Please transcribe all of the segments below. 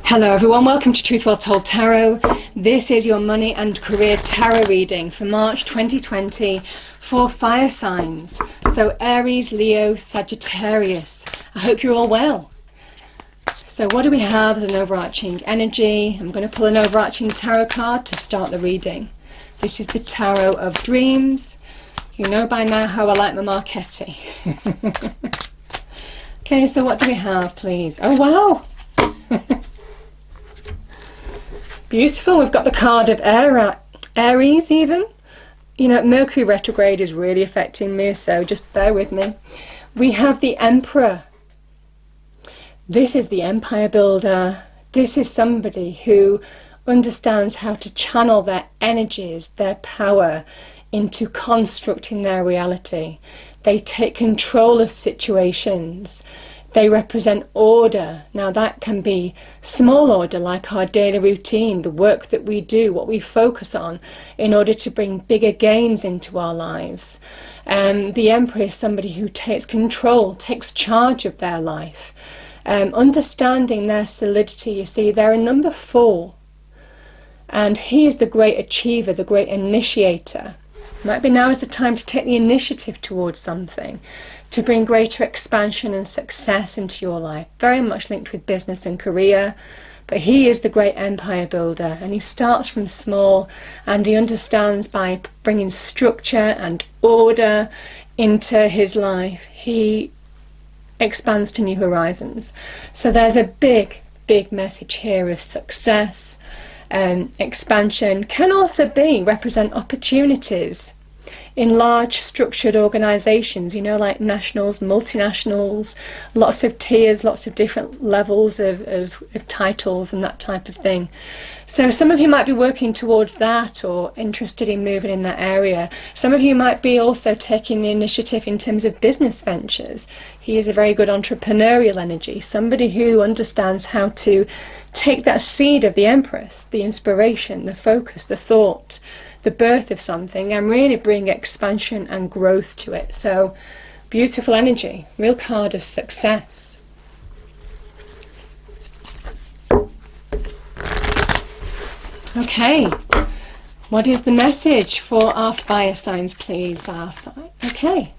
Hello everyone, welcome to Truth Well Told Tarot. This is your money and career tarot reading for March 2020 for fire signs. So Aries, Leo, Sagittarius. I hope you're all well. So what do we have as an overarching energy? I'm going to pull an overarching tarot card to start the reading. This is the Tarot of Dreams. You know by now how I like my Marchetti. Okay, so what do we have, please? Oh wow! Beautiful. We've got the card of Aries even. You know, Mercury retrograde is really affecting me, so just bear with me. We have the Emperor. This is the empire builder. This is somebody who understands how to channel their energies, their power into constructing their reality. They take control of situations. They represent order. Now that can be small order, like our daily routine, the work that we do, what we focus on in order to bring bigger gains into our lives. The Emperor is somebody who takes control, takes charge of their life. Understanding their solidity, you see, they're a number 4. And he is the great achiever, the great initiator. Might be now is the time to take the initiative towards something, to bring greater expansion and success into your life. Very much linked with business and career, but he is the great empire builder, and he starts from small, and he understands by bringing structure and order into his life, he expands to new horizons. So there's a big message here of success. Expansion can also represent opportunities in large structured organizations, you know, like nationals, multinationals, lots of tiers, lots of different levels of titles and that type of thing. So some of you might be working towards that or interested in moving in that area. Some of you might be also taking the initiative in terms of business ventures. He is a very good entrepreneurial energy, somebody who understands how to take that seed of the Empress, the inspiration, the focus, the thought, the birth of something, and really bring expansion and growth to it. So beautiful energy, real card of success. Okay, what is the message for our fire signs, please? Okay,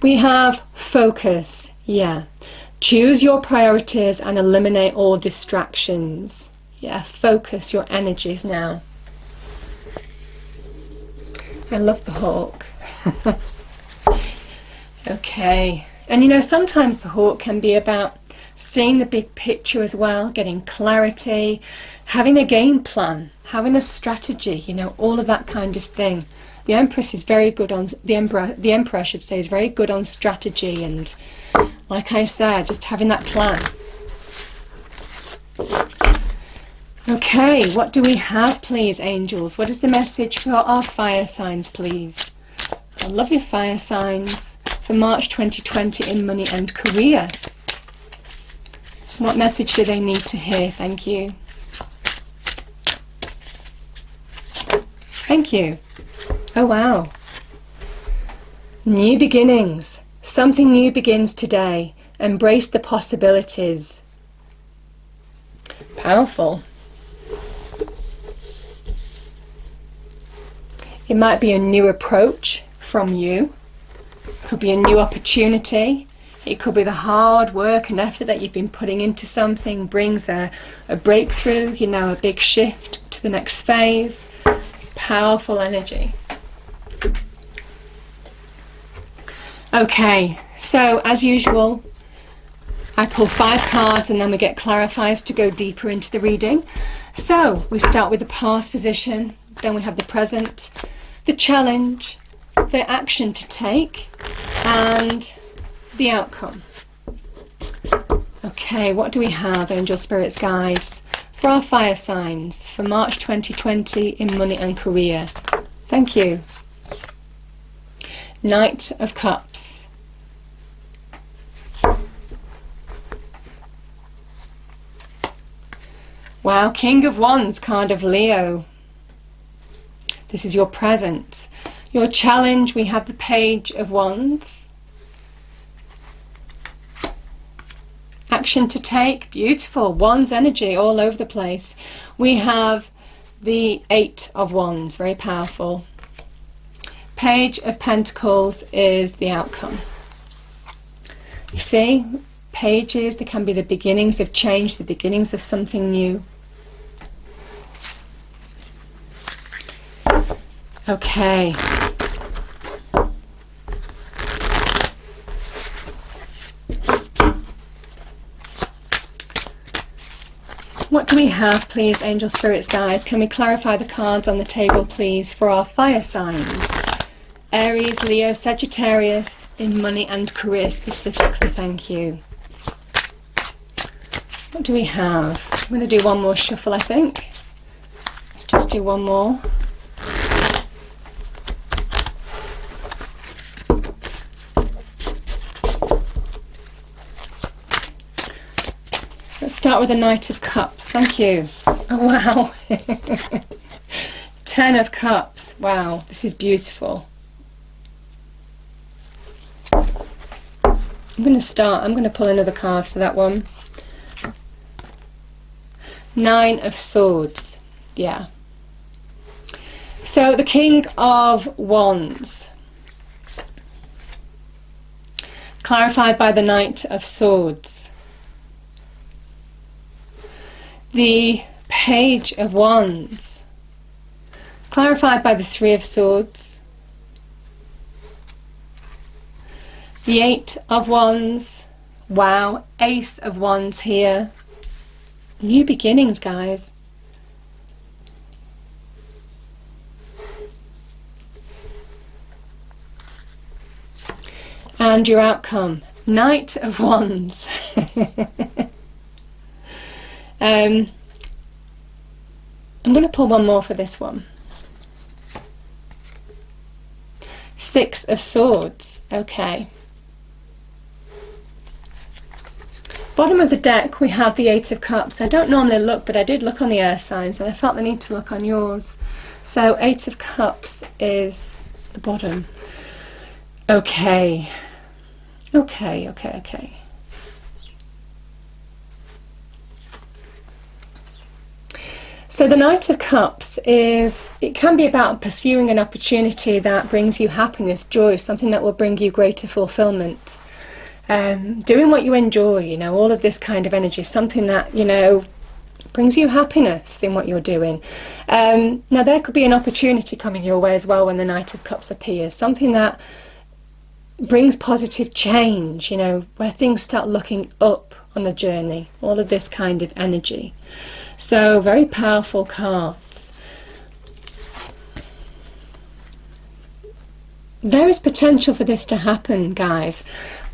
we have focus. Yeah, choose your priorities and eliminate all distractions. Yeah, focus your energies now. I love the hawk. Okay, and you know, sometimes the hawk can be about seeing the big picture as well, getting clarity, having a game plan, having a strategy, you know, all of that kind of thing. The Empress is very good on, the Emperor I should say, is very good on strategy, and like I said, just having that plan. Okay, what do we have, please, angels? What is the message for our fire signs, please? Our lovely fire signs for March 2020 in money and career. What message do they need to hear? Thank you. Thank you. Oh, wow. New beginnings. Something new begins today. Embrace the possibilities. Powerful. It might be a new approach from you. It could be a new opportunity. It could be the hard work and effort that you've been putting into something brings a breakthrough, you know, a big shift to the next phase. Powerful energy. Okay, so as usual, I pull 5 cards and then we get clarifiers to go deeper into the reading. So we start with the past position, then we have the present, the challenge, the action to take, and the outcome. Okay, what do we have, angel spirits guides, for our fire signs for March 2020 in money and career? Thank you. Knight of Cups. Wow, King of Wands, card of Leo. This is your present. Your challenge, we have the Page of Wands. action to take. Beautiful. Wands energy all over the place. We have the 8 of Wands, very powerful. Page of Pentacles is the outcome. You see, pages, they can be the beginnings of change, the beginnings of something new. Okay. What do we have, please, angel spirits, guides? Can we clarify the cards on the table, please, for our fire signs? Aries, Leo, Sagittarius, in money and career specifically, thank you. What do we have? I'm going to do one more shuffle, I think. Let's just do one more. Let's start with the Knight of Cups. Thank you. Oh, wow. 10 of Cups. Wow, this is beautiful. I'm going to pull another card for that one. 9 of Swords. Yeah. So the King of Wands, clarified by the Knight of Swords. The Page of Wands, clarified by the 3 of Swords. The 8 of Wands. Wow, Ace of Wands here. New beginnings, guys. And your outcome, Knight of Wands. I'm going to pull one more for this one. 6 of Swords. Okay. Bottom of the deck we have the 8 of Cups. I don't normally look, but I did look on the earth signs and I felt the need to look on yours. So 8 of Cups is the bottom. Okay. Okay. So the Knight of Cups it can be about pursuing an opportunity that brings you happiness, joy, something that will bring you greater fulfillment. Doing what you enjoy, you know, all of this kind of energy, something that, you know, brings you happiness in what you're doing. Now there could be an opportunity coming your way as well when the Knight of Cups appears, something that brings positive change, you know, where things start looking up on the journey, all of this kind of energy. So very powerful cards. There is potential for this to happen, guys,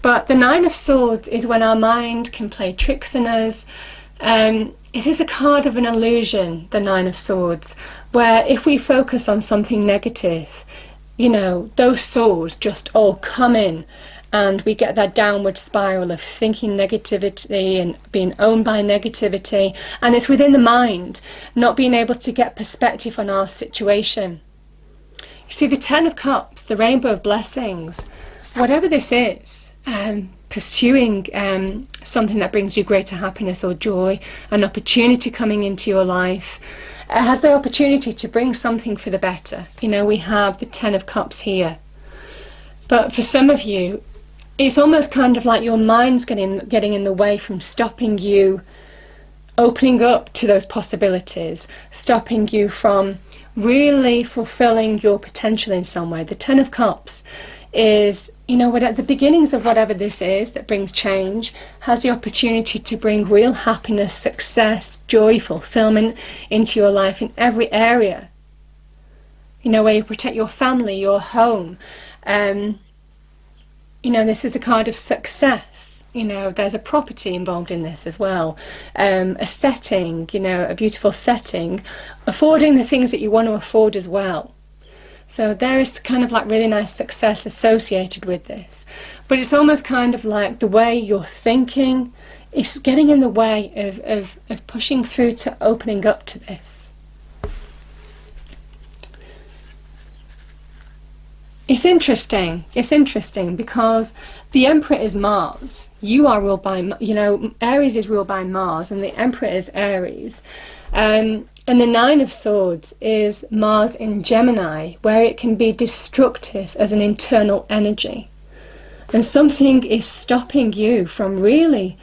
but the 9 of Swords is when our mind can play tricks on us. It is a card of an illusion, the 9 of Swords, where if we focus on something negative, you know, those swords just all come in and we get that downward spiral of thinking negativity and being owned by negativity, and it's within the mind, not being able to get perspective on our situation. You see, the 10 of Cups, the rainbow of blessings, whatever this is, pursuing something that brings you greater happiness or joy, an opportunity coming into your life, has the opportunity to bring something for the better. You know, we have the 10 of Cups here. But for some of you, it's almost kind of like your mind's getting in the way from stopping you opening up to those possibilities, stopping you from really fulfilling your potential in some way. The 10 of Cups is, you know, at the beginnings of whatever this is that brings change, has the opportunity to bring real happiness, success, joy, fulfillment into your life in every area. You know, where you protect your family, your home. You know, this is a card of success. You know, there's a property involved in this as well. A setting, you know, a beautiful setting, affording the things that you want to afford as well. So there is kind of like really nice success associated with this. But it's almost kind of like the way you're thinking is getting in the way of pushing through to opening up to this. It's interesting. It's interesting because the Emperor is Mars. You are ruled by, you know, Aries is ruled by Mars, and the Emperor is Aries. And the Nine of Swords is Mars in Gemini, where it can be destructive as an internal energy. And something is stopping you from really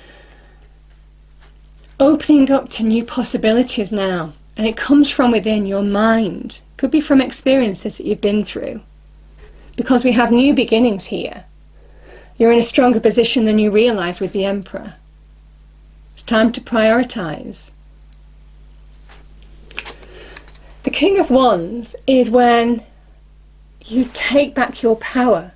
opening up to new possibilities now. And it comes from within your mind. Could be from experiences that you've been through. Because we have new beginnings here. You're in a stronger position than you realise with the Emperor. It's time to prioritise. The King of Wands is when you take back your power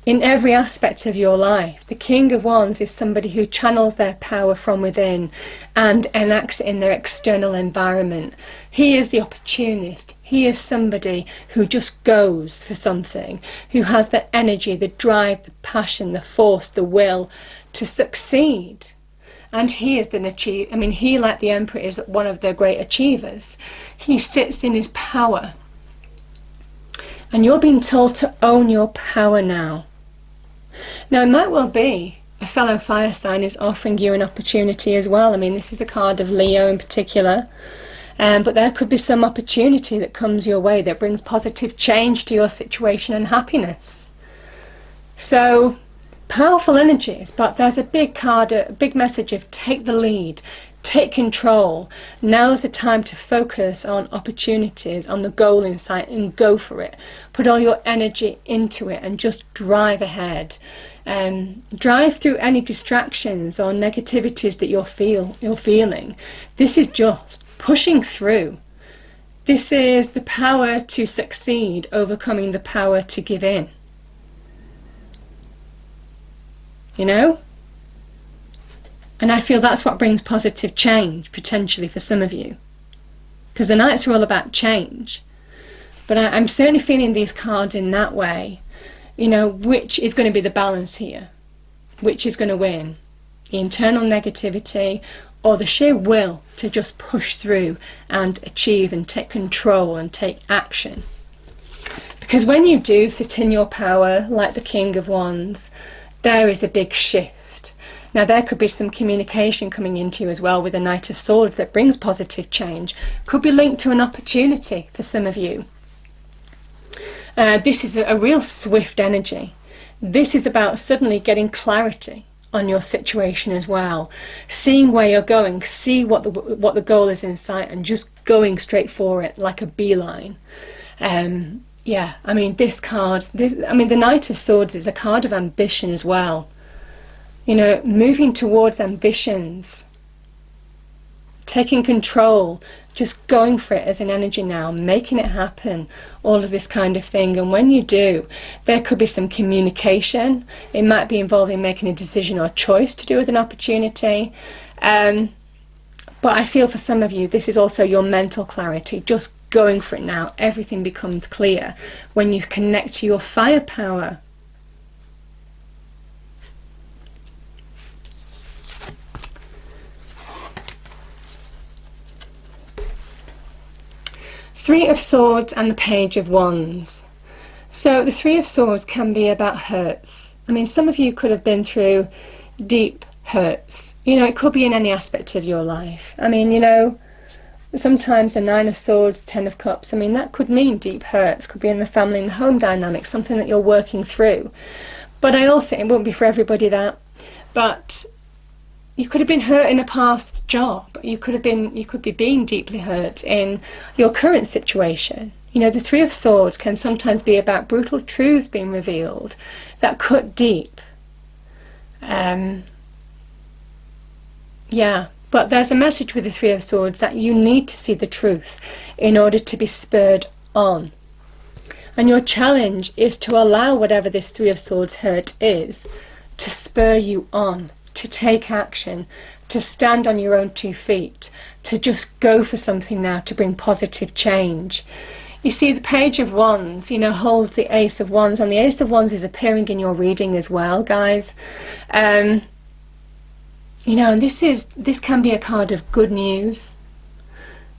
in every aspect of your life. The King of Wands is somebody who channels their power from within and enacts it in their external environment. He is the opportunist. He is somebody who just goes for something, who has the energy, the drive, the passion, the force, the will to succeed. And he is he, like the Emperor, is one of the great achievers. He sits in his power. And you're being told to own your power now. Now, it might well be a fellow fire sign is offering you an opportunity as well. I mean, this is a card of Leo in particular. But there could be some opportunity that comes your way that brings positive change to your situation and happiness. So, powerful energies, but there's a big card, a big message of take the lead, take control. Now's the time to focus on opportunities, on the goal in sight, and go for it. Put all your energy into it and just drive ahead. Drive through any distractions or negativities that you're feeling. This is just pushing through. This is the power to succeed, overcoming the power to give in. You know? And I feel that's what brings positive change, potentially, for some of you. Because the Knights are all about change. But I'm certainly feeling these cards in that way. You know, which is going to be the balance here? Which is going to win? The internal negativity or the sheer will to just push through and achieve and take control and take action? Because when you do sit in your power, like the King of Wands, there is a big shift. Now, there could be some communication coming into you as well with the Knight of Swords that brings positive change. Could be linked to an opportunity for some of you. This is a real swift energy. This is about suddenly getting clarity on your situation as well. Seeing where you're going, see what the goal is in sight, and just going straight for it like a beeline. Yeah, I mean, the Knight of Swords is a card of ambition as well. You know, moving towards ambitions, taking control, just going for it as an energy now, making it happen, all of this kind of thing. And when you do, there could be some communication. It might be involving making a decision or choice to do with an opportunity. But I feel for some of you, this is also your mental clarity, just going for it now. Everything becomes clear when you connect to your firepower. Three of Swords and the Page of Wands. So the Three of Swords can be about hurts. I mean, some of you could have been through deep hurts. You know, it could be in any aspect of your life. I mean, you know, sometimes the Nine of Swords, Ten of Cups, I mean, that could mean deep hurts. Could be in the family and the home dynamic, something that you're working through. But I also, it won't be for everybody that, but you could have been hurt in a past job. You could be being deeply hurt in your current situation. You know, the Three of Swords can sometimes be about brutal truths being revealed that cut deep. Yeah, but there's a message with the Three of Swords that you need to see the truth in order to be spurred on. And your challenge is to allow whatever this Three of Swords hurt is to spur you on, to take action, to stand on your own 2 feet, to just go for something now to bring positive change. You see, the Page of Wands, you know, holds the Ace of Wands, and the Ace of Wands is appearing in your reading as well, guys. You know, and this can be a card of good news,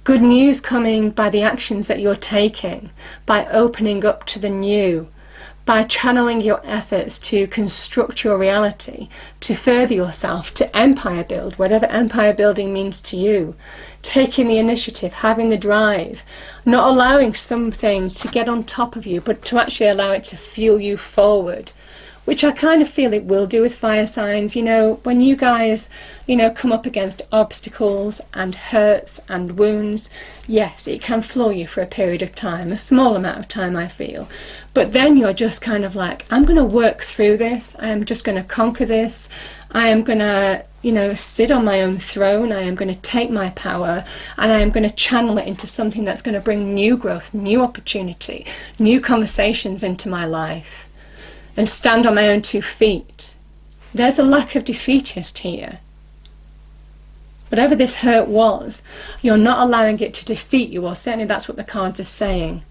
good news coming by the actions that you're taking, by opening up to the new, by channeling your efforts to construct your reality, to further yourself, to empire build, whatever empire building means to you, taking the initiative, having the drive, not allowing something to get on top of you, but to actually allow it to fuel you forward, which I kind of feel it will do with fire signs. You know, when you guys, you know, come up against obstacles and hurts and wounds, yes, it can floor you for a period of time, a small amount of time, I feel. But then you're just kind of like, I'm going to work through this. I am just going to conquer this. I am going to, you know, sit on my own throne. I am going to take my power and I am going to channel it into something that's going to bring new growth, new opportunity, new conversations into my life, and stand on my own 2 feet. There's a lack of defeatist here. Whatever this hurt was, you're not allowing it to defeat you, or certainly that's what the cards are saying.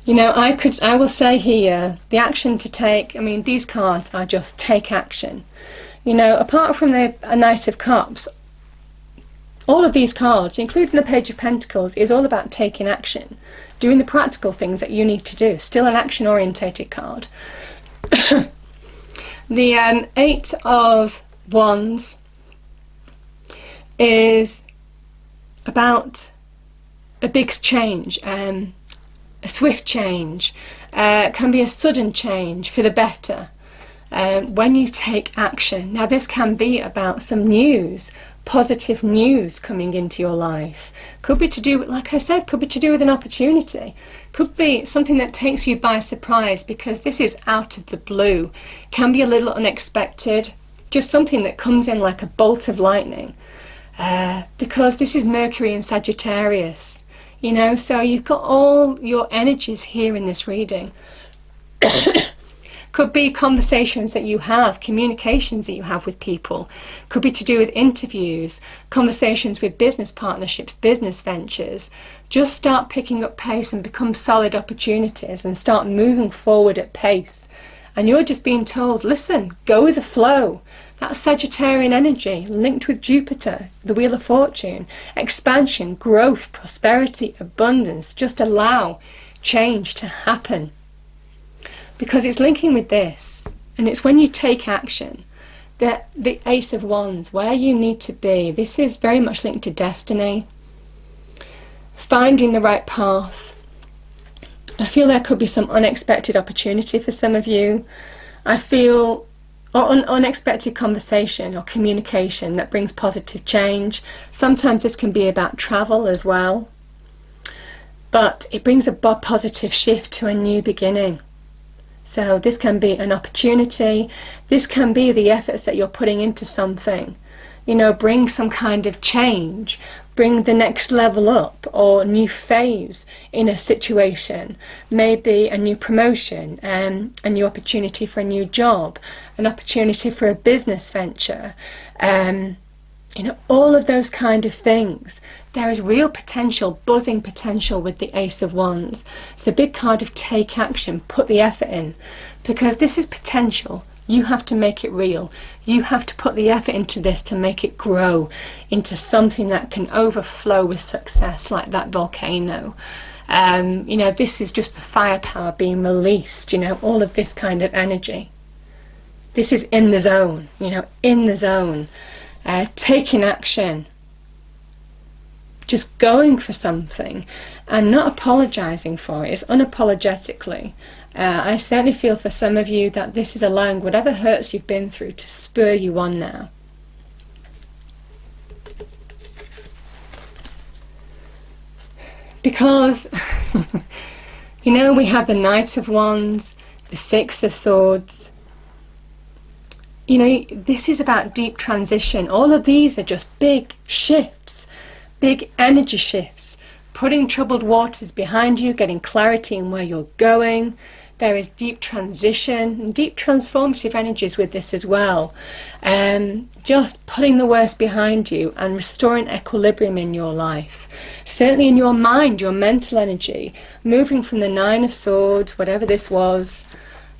You know, I will say here, the action to take, I mean, these cards are just take action. You know, apart from the Knight of Cups, all of these cards, including the Page of Pentacles, is all about taking action, doing the practical things that you need to do. Still an action-orientated card. The 8 of Wands is about a big change, a swift change, can be a sudden change for the better. When you take action. Now this can be about some news, positive news coming into your life. Could be to do with, like I said, could be to do with an opportunity. Could be something that takes you by surprise, because this is out of the blue. Can be a little unexpected, just something that comes in like a bolt of lightning. Because this is Mercury in Sagittarius, you know, so you've got all your energies here in this reading. Could be conversations that you have, communications that you have with people. Could be to do with interviews, conversations with business partnerships, business ventures. Just start picking up pace and become solid opportunities and start moving forward at pace. And you're just being told, listen, go with the flow. That's Sagittarian energy linked with Jupiter, the Wheel of Fortune. Expansion, growth, prosperity, abundance. Just allow change to happen. Because it's linking with this, and it's when you take action that the Ace of Wands, where you need to be, this is very much linked to destiny, finding the right path. I feel there could be some unexpected opportunity for some of you. I feel unexpected conversation or communication that brings positive change. Sometimes this can be about travel as well, but it brings a positive shift to a new beginning. So this can be an opportunity, this can be the efforts that you're putting into something. You know, bring some kind of change, bring the next level up or new phase in a situation. Maybe a new promotion, a new opportunity for a new job, an opportunity for a business venture. You know, all of those kind of things. There is real potential, buzzing potential with the Ace of Wands. It's a big card of take action, put the effort in, because this is potential. You have to make it real. You have to put the effort into this to make it grow into something that can overflow with success, like that volcano. You know, this is just the firepower being released, you know, all of this kind of energy. This is in the zone, you know, in the zone. Taking action, just going for something and not apologizing for it. It's unapologetically. I certainly feel for some of you that this is allowing whatever hurts you've been through to spur you on now. Because, you know, we have the Knight of Wands, the Six of Swords. You know, this is about deep transition. All of these are just big shifts, big energy shifts, putting troubled waters behind you, getting clarity in where you're going. There is deep transition and deep transformative energies with this as well. Just putting the worst behind you and restoring equilibrium in your life. Certainly in your mind, your mental energy, moving from the Nine of Swords, whatever this was,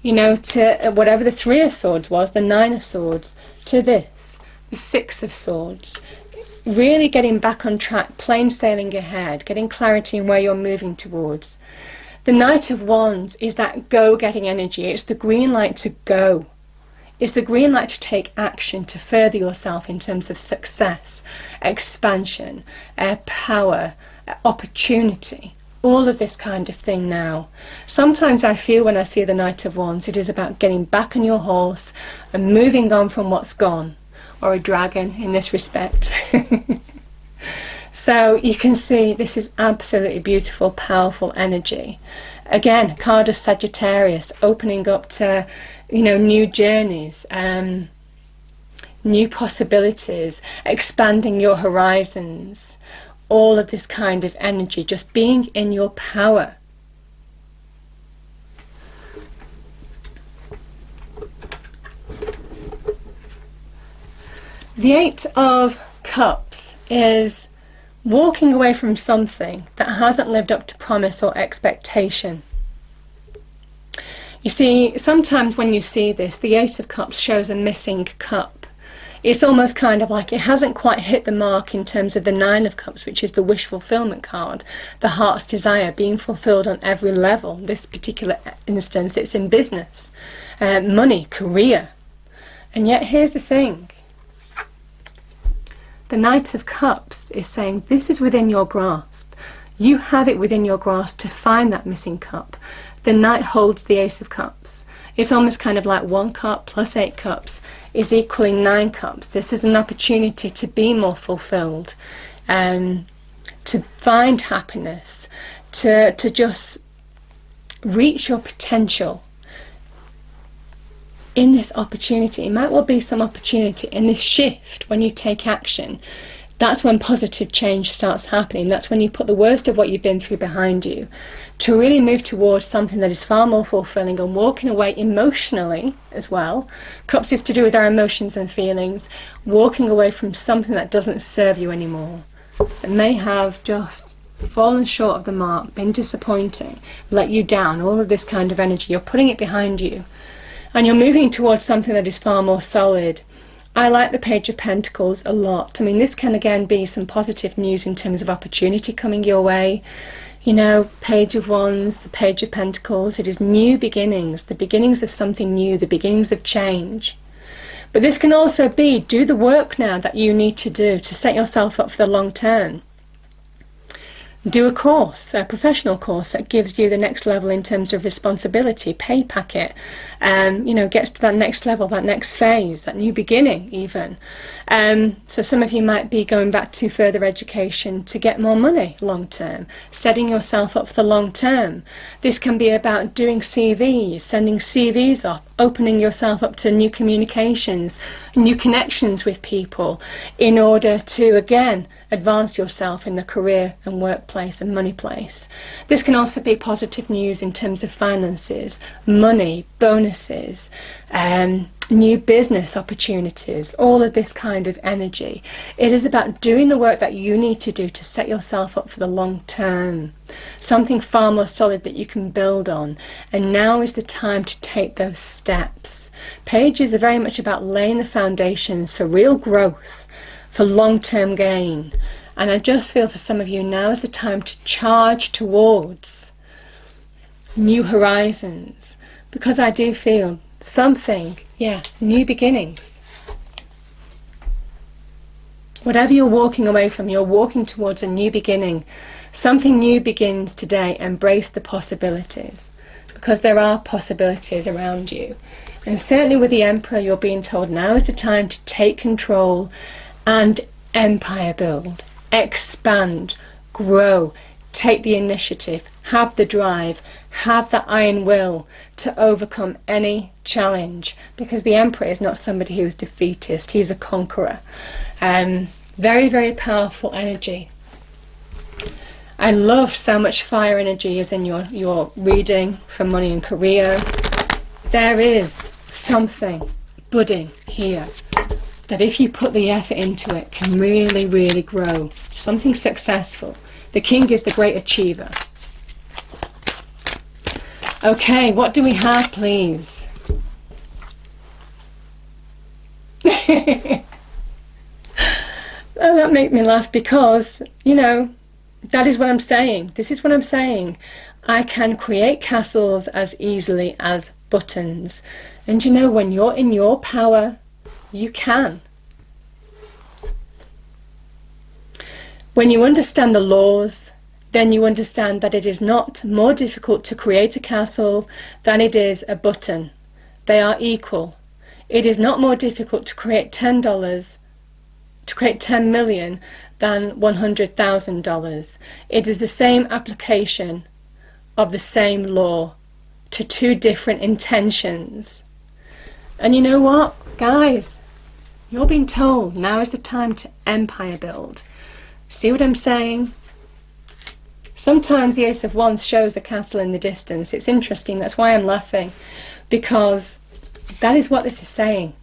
you know, to whatever the Three of Swords was, the Nine of Swords, to this. the Six of Swords. Really getting back on track, plain sailing ahead, getting clarity in where you're moving towards. The Knight of Wands is that go-getting energy. It's the green light to go. It's the green light to take action, to further yourself in terms of success, expansion, power, opportunity. All of this kind of thing now. Sometimes I feel when I see the Knight of Wands, it is about getting back on your horse and moving on from what's gone, or a dragon in this respect. So you can see this is absolutely beautiful, powerful energy. Again, card of Sagittarius, opening up to, you know, new journeys, new possibilities, expanding your horizons. All of this kind of energy, just being in your power. The Eight of Cups is walking away from something that hasn't lived up to promise or expectation. You see, sometimes when you see this, the Eight of Cups shows a missing cup. It's almost kind of like it hasn't quite hit the mark in terms of the Nine of Cups, which is the wish fulfillment card, the heart's desire being fulfilled on every level. This particular instance, it's in business, money, career. And yet here's the thing. The Knight of Cups is saying this is within your grasp. You have it within your grasp to find that missing cup. The Knight holds the Ace of Cups. It's almost kind of like 1 cup plus 8 cups is equaling 9 cups. This is an opportunity to be more fulfilled, to find happiness, to just reach your potential. In this opportunity, it might well be some opportunity in this shift when you take action. That's when positive change starts happening. That's when you put the worst of what you've been through behind you to really move towards something that is far more fulfilling and walking away emotionally as well. Cups is to do with our emotions and feelings. Walking away from something that doesn't serve you anymore, that may have just fallen short of the mark, been disappointing, let you down, all of this kind of energy. You're putting it behind you and you're moving towards something that is far more solid. I like the Page of Pentacles a lot. I mean, this can again be some positive news in terms of opportunity coming your way. You know, Page of Wands, the Page of Pentacles, it is new beginnings, the beginnings of something new, the beginnings of change. But this can also be, do the work now that you need to do to set yourself up for the long term. Do a course, a professional course that gives you the next level in terms of responsibility, pay packet, you know, gets to that next level, that next phase, that new beginning even. So some of you might be going back to further education to get more money long term, setting yourself up for the long term. This can be about doing CVs, sending CVs off, opening yourself up to new communications, new connections with people in order to, again, advance yourself in the career and workplace and money place. This can also be positive news in terms of finances, money, bonuses, new business opportunities, all of this kind of energy. It is about doing the work that you need to do to set yourself up for the long term, something far more solid that you can build on. And now is the time to take those steps. Pages are very much about laying the foundations for real growth, for long-term gain. And I just feel for some of you now is the time to charge towards new horizons, because I do feel something, yeah, new beginnings. Whatever you're walking away from, you're walking towards a new beginning. Something new begins today. Embrace the possibilities, because there are possibilities around you. And certainly with the Emperor, you're being told now is the time to take control and empire build, expand, grow, take the initiative, have the drive, have the iron will to overcome any challenge, because the Emperor is not somebody who is defeatist, he's a conqueror. Very, very powerful energy. I love so much fire energy is in your reading for money and career. There is something budding here that if you put the effort into it can really, really grow. Something successful. The King is the great achiever. Okay, what do we have, please? that make me laugh because, you know, that is what I'm saying. This is what I'm saying. I can create castles as easily as buttons. And you know, when you're in your power, you can. When you understand the laws, then you understand that it is not more difficult to create a castle than it is a button. They are equal. It is not more difficult to create $10, to create 10 million than $100,000. It is the same application of the same law to two different intentions. And you know what, guys? You're being told now is the time to empire build. See what I'm saying? Sometimes the Ace of Wands shows a castle in the distance. It's interesting, that's why I'm laughing, because that is what this is saying.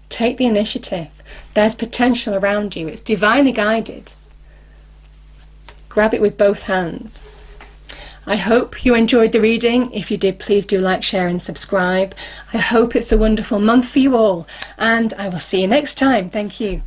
Take the initiative. There's potential around you. It's divinely guided. Grab it with both hands. I hope you enjoyed the reading. If you did, please do like, share and subscribe. I hope it's a wonderful month for you all, and I will see you next time. Thank you.